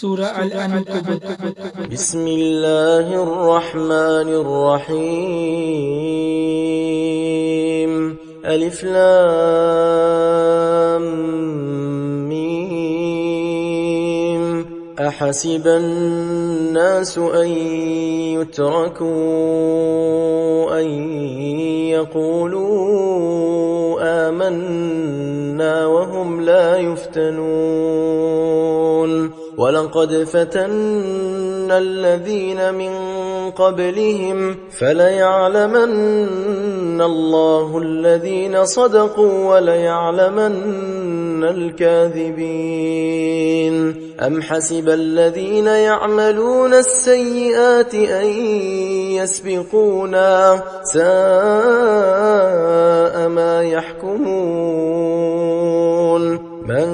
سورة العنكبوت. بسم الله الرحمن الرحيم. ألف لام ميم. أحسب الناس أن يتركوا أن يقولوا آمنا وهم لا يفتنون. ولقد فتنا الذين من قبلهم فليعلمن الله الذين صدقوا وليعلمن الكاذبين. أم حسب الذين يعملون السيئات أن يسبقونا ساء ما يحكمون. من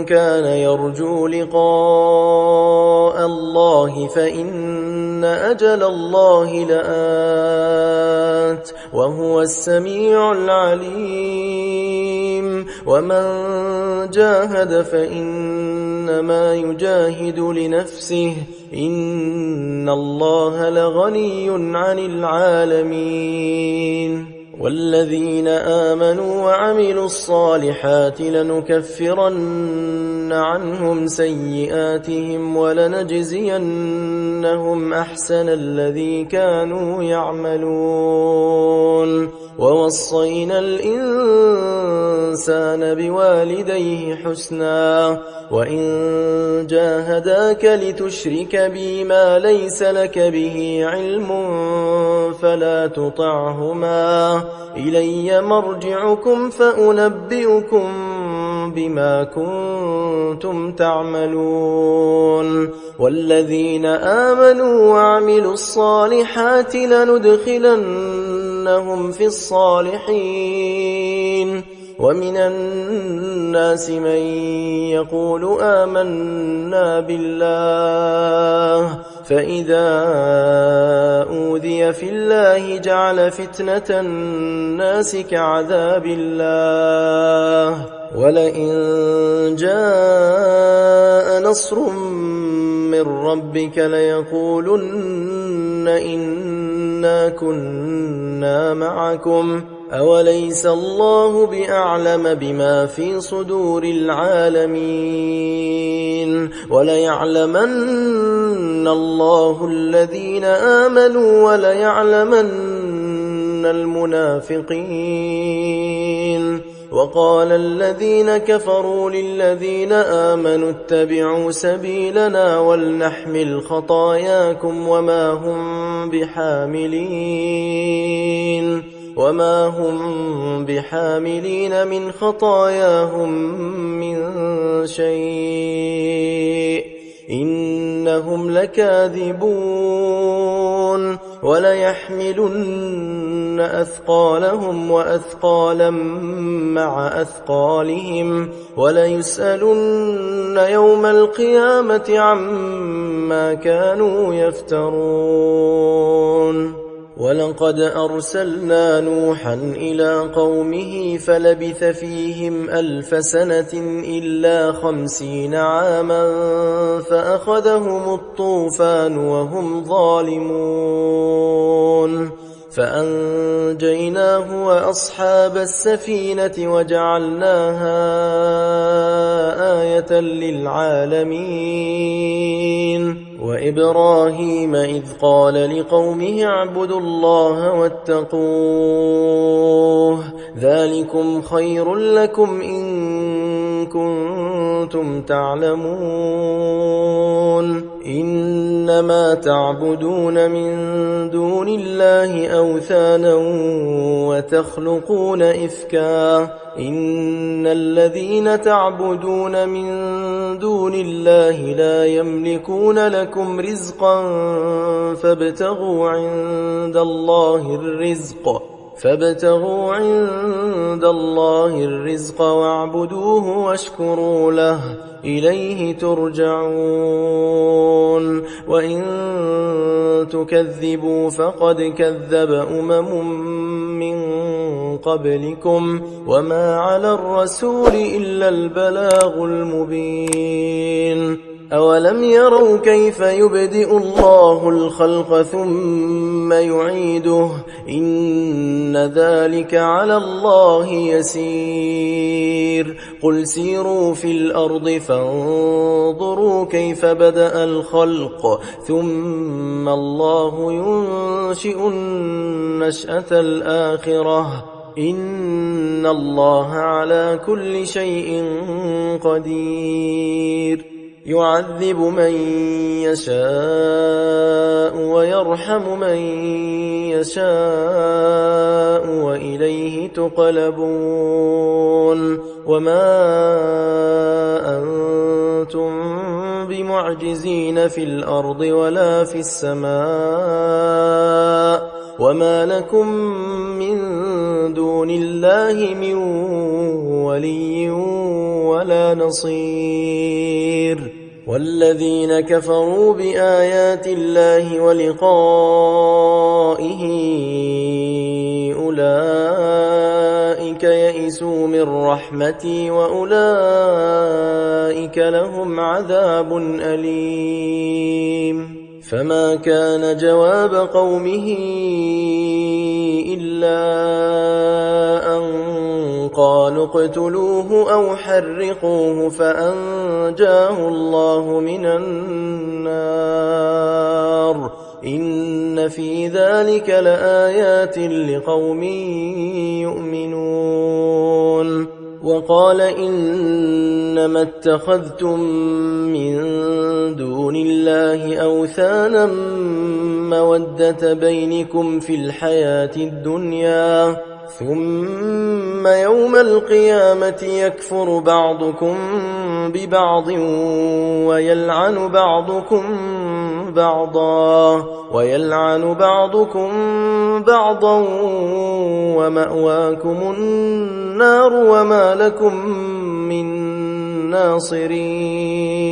كان يرجو لقاء الله فإن أجل الله لآت وهو السميع العليم. ومن جاهد فإنما يجاهد لنفسه إن الله لغني عن العالمين. والذين آمنوا وعملوا الصالحات لنكفرن عنهم سيئاتهم ولنجزينهم أحسن الذي كانوا يعملون. ووصينا الإنسان بوالديه حسنا وإن جاهداك لتشرك بي ما ليس لك به علم فلا تطعهما إلي مرجعكم فأنبئكم بما كنتم تعملون. والذين آمنوا وعملوا الصالحات لندخلنهم في الصالحين. ومن الناس من يقول آمنا بالله فإذا أوذي في الله جعل فتنة الناس كعذاب الله. ولئن جاء نصر من ربك ليقولن إنا كنا معكم أوليس الله بأعلم بما في صدور العالمين. وليعلمن الله الذين آمنوا وليعلمن المنافقين. وقال الذين كفروا للذين آمنوا اتبعوا سبيلنا ولنحمل خطاياكم وما هم بحاملين من خطاياهم من شيء إنهم لكاذبون. وليحملن أثقالهم وأثقالا مع أثقالهم وليسألن يوم القيامة عما كانوا يفترون. ولقد أرسلنا نوحا إلى قومه فلبث فيهم 1000 سنة إلا 50 عاما فأخذهم الطوفان وهم ظالمون. فأنجيناه وأصحاب السفينة وجعلناها آية للعالمين. وإبراهيم إذ قال لقومه اعبدوا الله واتقوه ذلكم خير لكم إن كنتم تعلمون. إنما تعبدون من دون الله أوثانا وتخلقون إفكا إن الذين تعبدون من دون الله لا يملكون لكم رزقا فابتغوا عند الله الرزق واعبدوه واشكروا له إليه ترجعون. وإن تكذبوا فقد كذب من قبلكم وما على الرسول إلا البلاغ المبين. أولم يروا كيف يبدئ الله الخلق ثم يعيده إن ذلك على الله يسير قل سيروا في الأرض فانظروا كيف بدأ الخلق ثم الله ينشئ النشأة الآخرة إن الله على كل شيء قدير يعذب من يشاء ويرحم من يشاء وإليه تقلبون وما أنتم بمعجزين في الأرض ولا في السماء وما لكم من دون الله من ولي ولا نصير والذين كفروا بآيات الله ولقائه أولئك يئسوا من رحمتي وأولئك لهم عذاب أليم فما كان جواب قومه إلا أن قالوا اقتلوه أو حرقوه فأنجاه الله من النار إن في ذلك لآيات لقوم يؤمنون وقال إنما اتخذتم من دون الله أوثانا مودة بينكم في الحياة الدنيا ثم يوم القيامة يكفر بعضكم ببعض ويلعن بعضكم بعضا ومأواكم النار وما لكم من ناصرين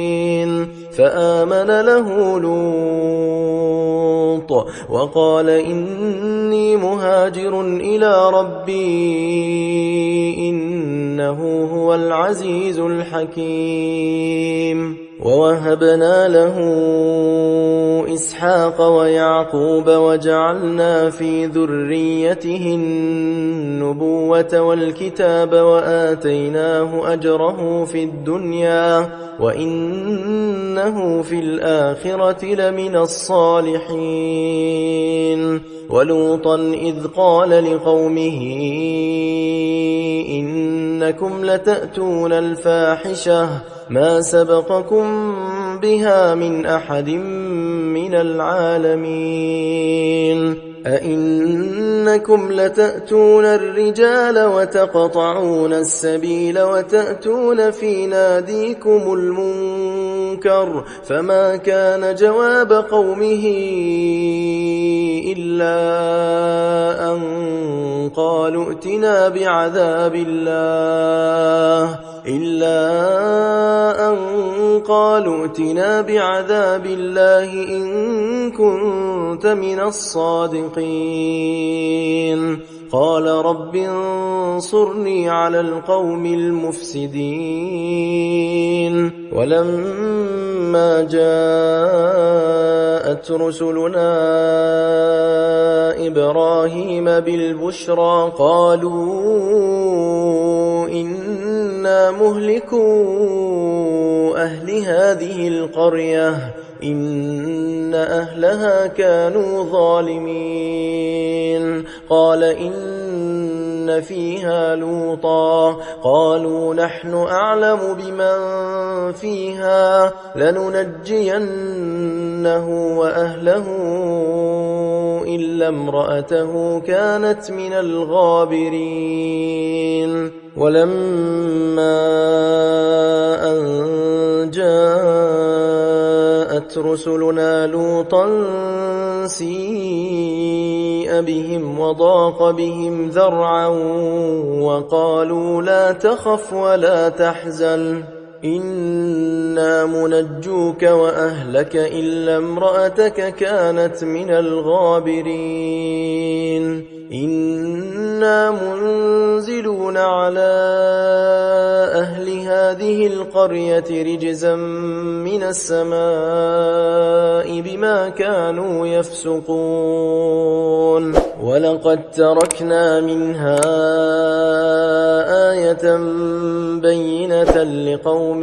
فآمن له لوط وقال إني مهاجر إلى ربي إنه هو العزيز الحكيم ووهبنا له إسحاق ويعقوب وجعلنا في ذريته النبوة والكتاب وآتيناه أجره في الدنيا وإنه في الآخرة لمن الصالحين ولوطا إذ قال لقومه إنكم لتأتون الفاحشة ما سبقكم بها من أحد من العالمين أئنكم لتأتون الرجال وتقطعون السبيل وتأتون في ناديكم المنكر فما كان جواب قومه إلا أن قالوا ائتنا بعذاب الله إن كنت من الصادقين قال رب انصرني على القوم المفسدين ولما جاءت رسلنا إبراهيم بالبشرى قالوا إنا مهلكو أهل هذه القرية إن أهلها كانوا ظالمين قال إن فيها لوطا قالوا نحن أعلم بمن فيها لننجينه وأهله إلا امرأته كانت من الغابرين ولما أن جاءت رسلنا لوطا سيء بهم وضاق بهم ذرعا وقالوا لا تخف ولا تحزن إنا منجوك وأهلك إلا امرأتك كانت من الغابرين إنا منزلون على أهل هذه القرية رجزا من السماء بما كانوا يفسقون ولقد تركنا منها آية بينة لقوم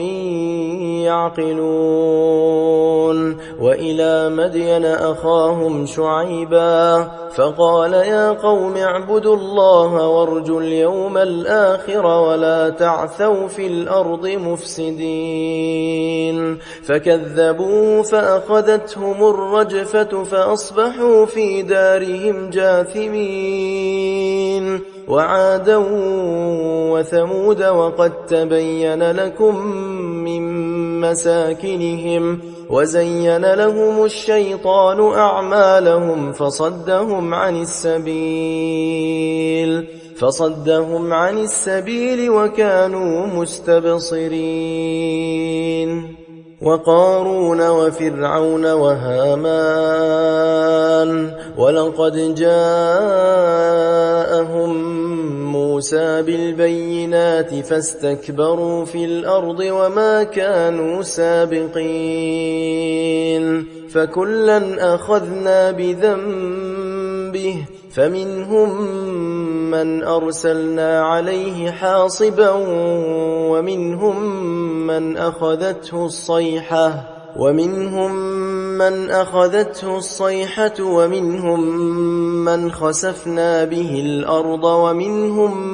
يعقلون وإلى مدين أخاهم شعيبا فقال يا قوم اعبدوا الله وارجوا اليوم الآخر ولا تعثوا في الأرض مفسدين فكذبوه فأخذتهم الرجفة فأصبحوا في دارهم جاثمين وعادا وثمود وقد تبين لكم من مساكنهم وزين لهم الشيطان أعمالهم فصدهم عن السبيل وكانوا مستبصرين وقارون وفرعون وهامان ولقد جاءهم موسى بالبينات فاستكبروا في الأرض وما كانوا سابقين فكلا أخذنا بذنبه فمنهم من أرسلنا عليه حاصبا ومنهم من أخذته الصيحة ومنهم من خسفنا به الأرض ومنهم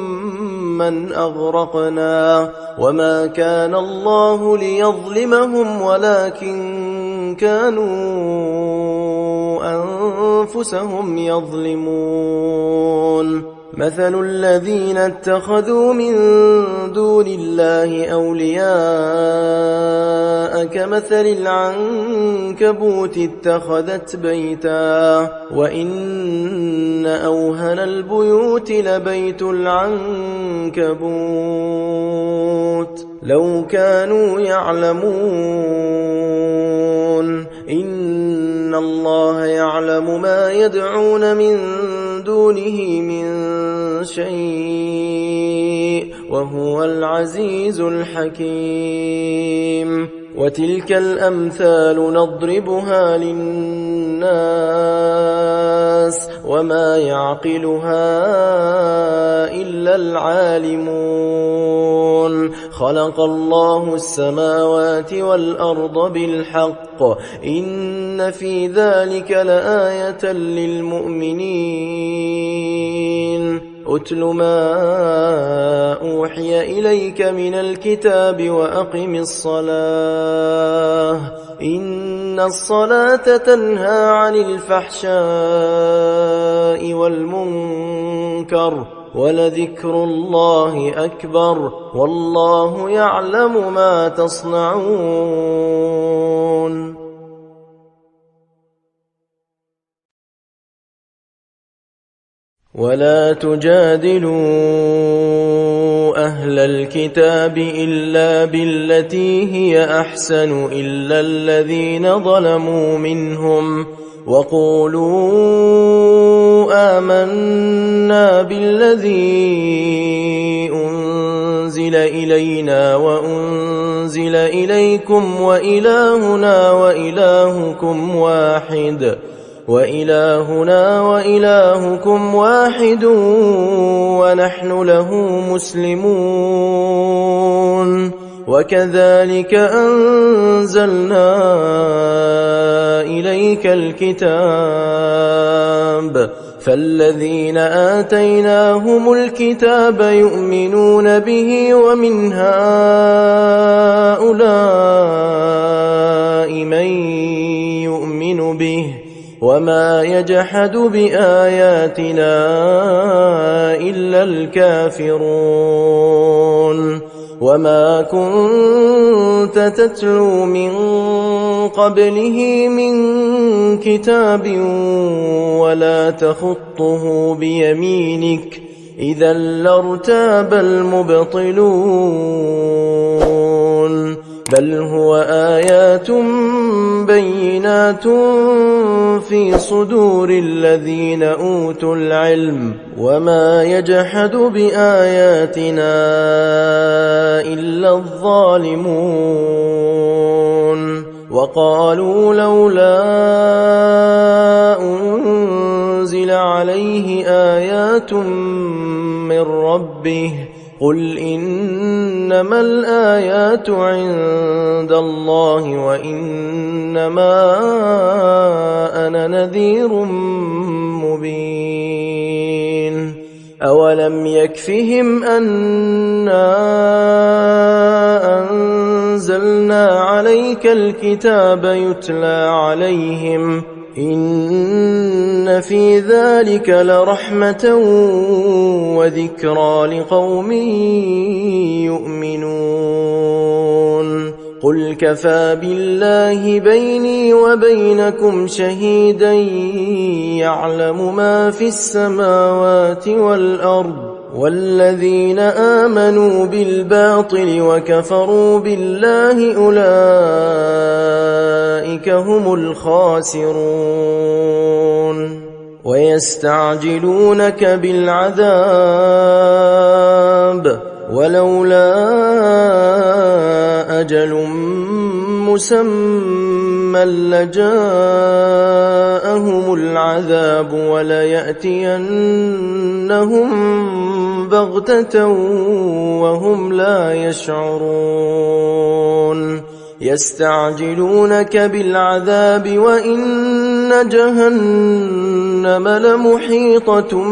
من أغرقنا وما كان الله ليظلمهم ولكن كانوا أنفسهم يظلمون مثل الذين اتخذوا من دون الله أولياء كمثل العنكبوت اتخذت بيتا وإن أوهن البيوت لبيت العنكبوت لو كانوا يعلمون إن الله يعلم ما يدعون من دونه من شيء وهو العزيز الحكيم وتلك الأمثال نضربها للناس وما يعقلها إلا العالمون خلق الله السماوات والأرض بالحق إن في ذلك لآية للمؤمنين أتل ما أوحي إليك من الكتاب وأقم الصلاة إن الصلاة تنهى عن الفحشاء والمنكر ولذكر الله أكبر والله يعلم ما تصنعون ولا تجادلوا أهل الكتاب إلا بالتي هي أحسن إلا الذين ظلموا منهم وقولوا آمنا بالذي أنزل إلينا وأنزل إليكم وإلهنا وإلهكم واحد ونحن له مسلمون وكذلك أنزلنا إليك الكتاب فالذين آتيناهم الكتاب يؤمنون به ومن هؤلاء من يؤمن به وما يجحد بآياتنا إلا الكافرون وما كنت تتلو من قبله من كتاب ولا تخطه بيمينك إذا لارتاب المبطلون بل هو آيات بينات في صدور الذين أوتوا العلم وما يجحد بآياتنا إلا الظالمون وقالوا لولا أنزل عليه آيات من ربه قل إنما الآيات عند الله وإنما أنا نذير مبين أولم يكفهم أنا أنزلنا عليك الكتاب يتلى عليهم إن في ذلك لرحمة وذكرى لقوم يؤمنون قل كفى بالله بيني وبينكم شهيدا يعلم ما في السماوات والأرض والذين آمنوا بالباطل وكفروا بالله أولئك هم الخاسرون ويستعجلونك بالعذاب ولولا أجل مسمى لجاءهم العذاب وليأتينهم بغتة وهم لا يشعرون يستعجلونك بالعذاب وإن جهنم لمحيطة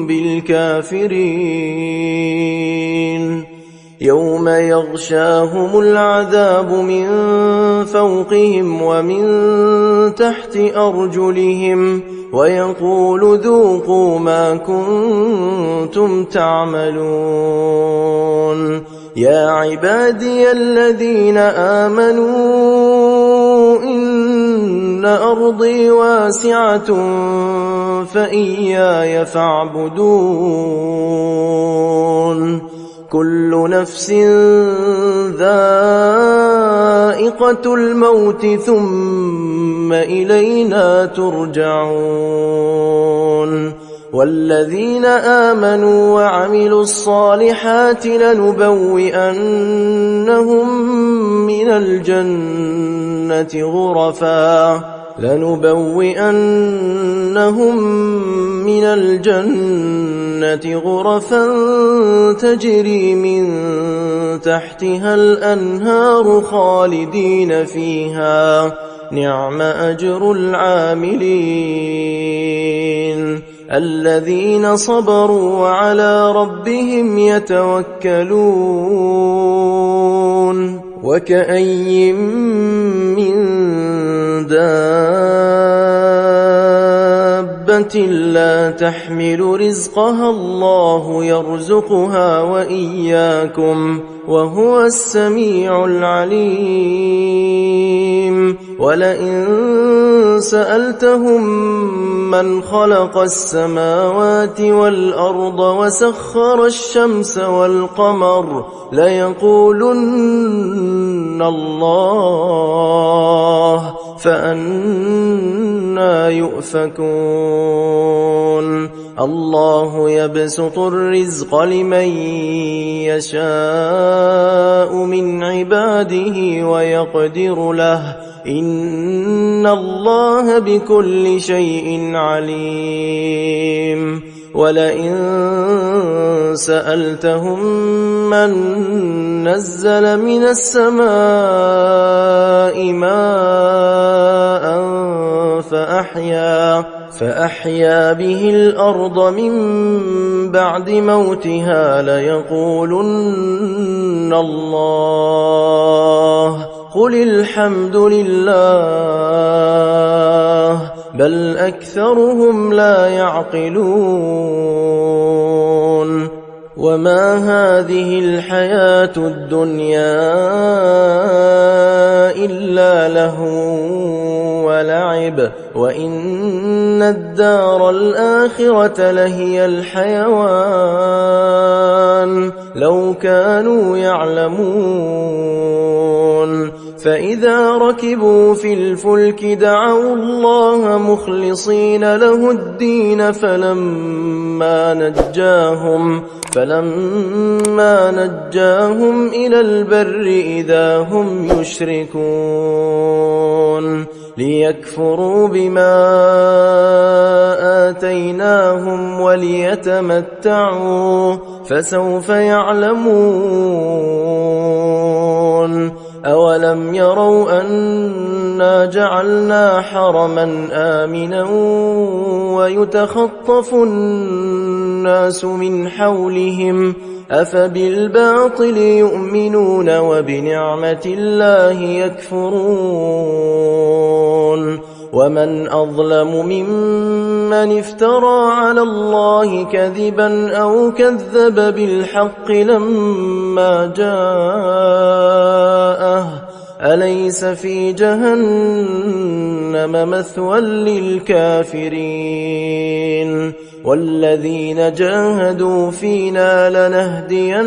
بالكافرين يوم يغشاهم العذاب من فوقهم ومن تحت أرجلهم ويقول ذوقوا ما كنتم تعملون يا عبادي الذين آمنوا إن أرضي واسعة فإياي فاعبدون كل نفس ذائقة الموت ثم إلينا ترجعون والذين آمنوا وعملوا الصالحات لنبوئنهم من الجنة غرفا تجري من تحتها الأنهار خالدين فيها نعم أجر العاملين الذين صبروا وعلى ربهم يتوكلون وكأي من دابة لا تحمل رزقها الله يرزقها وإياكم وهو السميع العليم ولئن سألتهم من خلق السماوات والأرض وسخر الشمس والقمر ليقولن الله فأنى يؤفكون الله يبسط الرزق لمن يشاء من عباده ويقدر له إن الله بكل شيء عليم ولئن سألتهم من نزل من السماء ماء فأحيا به الأرض من بعد موتها ليقولن الله قل الحمد لله بل أكثرهم لا يعقلون وما هذه الحياة الدنيا إلا لهو ولعب وإن الدار الآخرة لهي الحيوان لو كانوا يعلمون فإذا ركبوا في الفلك دعوا الله مخلصين له الدين فلما نجاهم إلى البر إذا هم يشركون ليكفروا بما آتيناهم وليتمتعوا فسوف يعلمون أولم يروا أنا جعلنا حرما آمنا ويتخطف الناس من حولهم أفبالباطل يؤمنون وبنعمة الله يكفرون ومن أظلم ممن افترى على الله كذبا أو كذب بالحق لما جاءه أليس في جهنم مثوى للكافرين والذين جاهدوا فينا لنهدينهم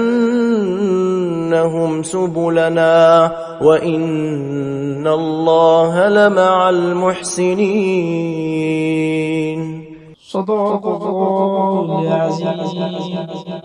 سبلنا وإن الله لمع المحسنين. صدق الله العظيم.